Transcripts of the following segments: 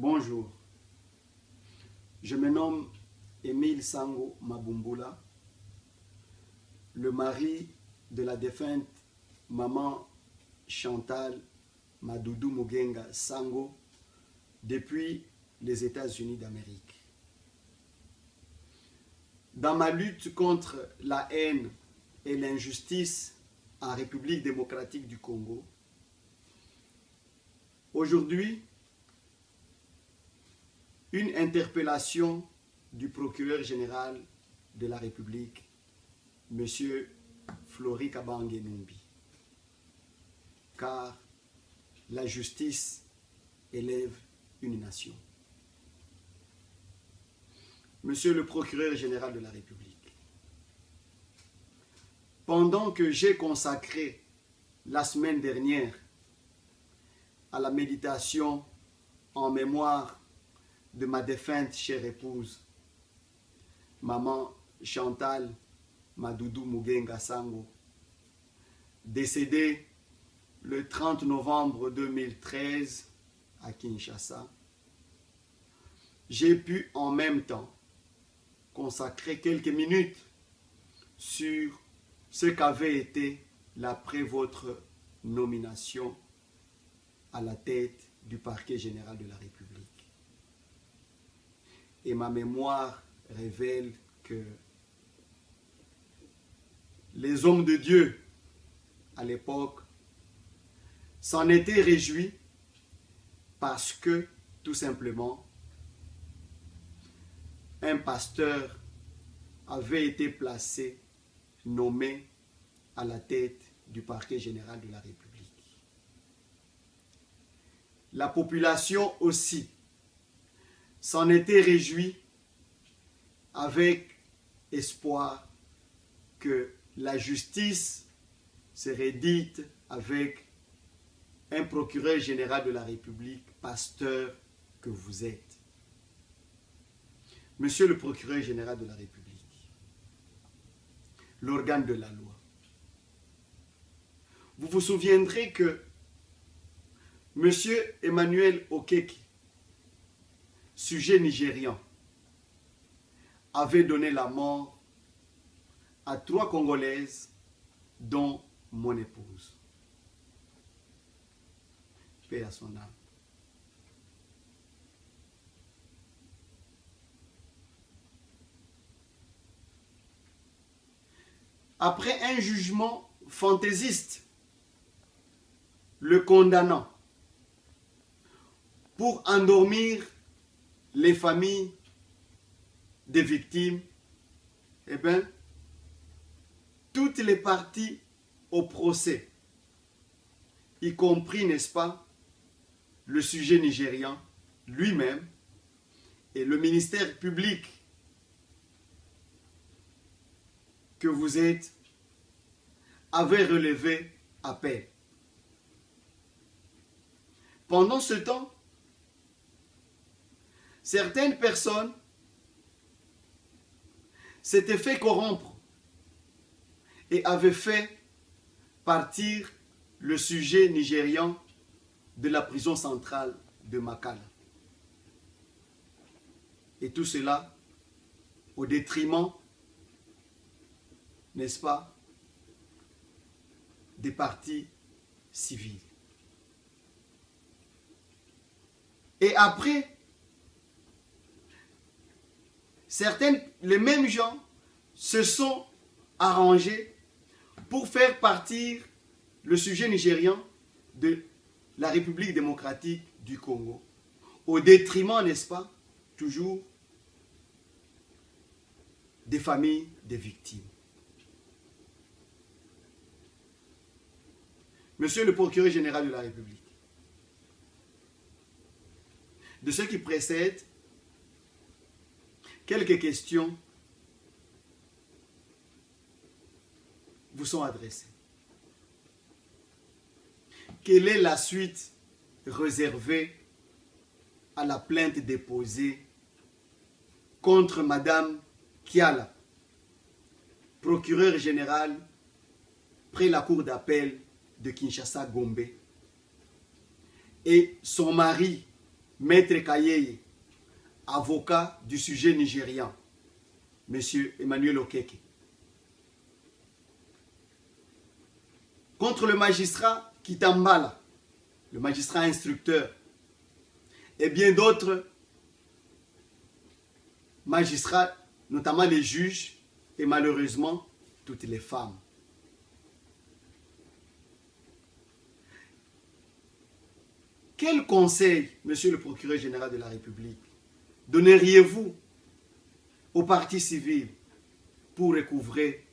Bonjour, je me nomme Émile Sango Mabumbula, le mari de la défunte maman Chantal Madoudou Mugenga Sango depuis les États-Unis d'Amérique. Dans ma lutte contre la haine et l'injustice en République démocratique du Congo, aujourd'hui, une interpellation du procureur général de la République, M. Flori Kabange Numbi, car la justice élève une nation. Monsieur le procureur général de la République, pendant que j'ai consacré la semaine dernière à la méditation en mémoire de ma défunte chère épouse, maman Chantal Madoudou Mugenga Sango, décédée le 30 novembre 2013 à Kinshasa, j'ai pu en même temps consacrer quelques minutes sur ce qu'avait été l'après votre nomination à la tête du parquet général de la République. Et ma mémoire révèle que les hommes de Dieu à l'époque s'en étaient réjouis parce que, tout simplement, un pasteur avait été placé, nommé à la tête du parquet général de la République. La population aussi s'en était réjouie avec espoir que la justice serait dite avec un procureur général de la République, pasteur que vous êtes. Monsieur le procureur général de la République, l'organe de la loi, vous vous souviendrez que Monsieur Emmanuel Okeke, sujet nigérian, avait donné la mort à 3 Congolaises, dont mon épouse. Paix à son âme. Après un jugement fantaisiste, le condamnant pour endormir les familles des victimes, eh bien, toutes les parties au procès, y compris, n'est-ce pas, le sujet nigérian lui-même et le ministère public que vous êtes, avaient relevé appel. Pendant ce temps, certaines personnes s'étaient fait corrompre et avaient fait partir le sujet nigérian de la prison centrale de Makala. Et tout cela au détriment, n'est-ce pas, des partis civils. Et après, les mêmes gens se sont arrangés pour faire partir le sujet nigérian de la République démocratique du Congo, au détriment, n'est-ce pas, toujours des familles des victimes. Monsieur le procureur général de la République, de ce qui précède, quelques questions vous sont adressées. Quelle est la suite réservée à la plainte déposée contre Madame Kiala, procureure générale près la cour d'appel de Kinshasa-Gombe, et son mari, Maître Kayeye, avocat du sujet nigérian, M. Emmanuel Okeke. Contre le magistrat Kitambala, le magistrat instructeur, et bien d'autres magistrats, notamment les juges et malheureusement toutes les femmes. Quel conseil, monsieur le procureur général de la République, donneriez-vous aux partis civils pour recouvrer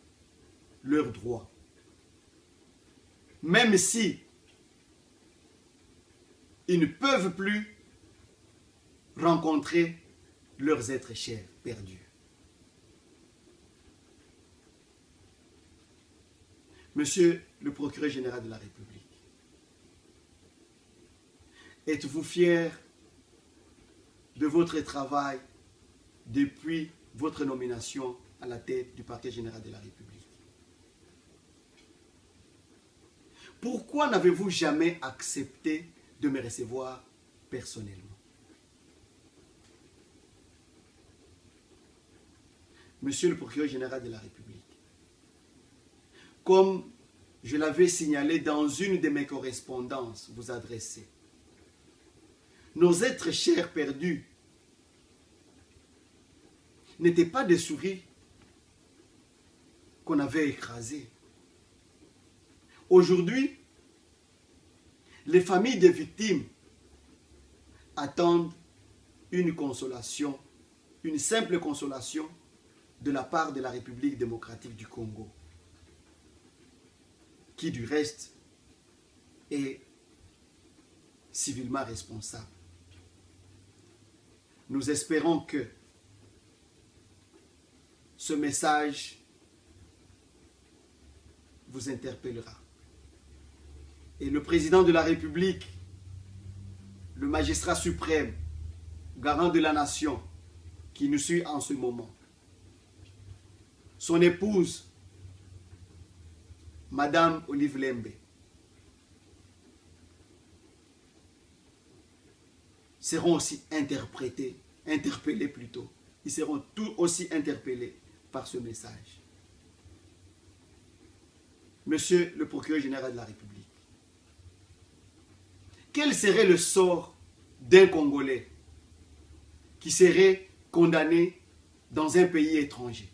leurs droits? Même si ils ne peuvent plus rencontrer leurs êtres chers perdus. Monsieur le procureur général de la République, êtes-vous fier de votre travail depuis votre nomination à la tête du parquet général de la République? Pourquoi n'avez-vous jamais accepté de me recevoir personnellement? Monsieur le procureur général de la République, comme je l'avais signalé dans une de mes correspondances vous adressées, nos êtres chers perdus n'étaient pas des souris qu'on avait écrasées. Aujourd'hui, les familles des victimes attendent une consolation, une simple consolation de la part de la République démocratique du Congo, qui du reste est civilement responsable. Nous espérons que ce message vous interpellera. Et le président de la République, le magistrat suprême, garant de la nation, qui nous suit en ce moment, son épouse, Madame Olive Lembe, seront aussi interpellés plutôt. Ils seront tous aussi interpellés par ce message. Monsieur le procureur général de la République, quel serait le sort d'un Congolais qui serait condamné dans un pays étranger?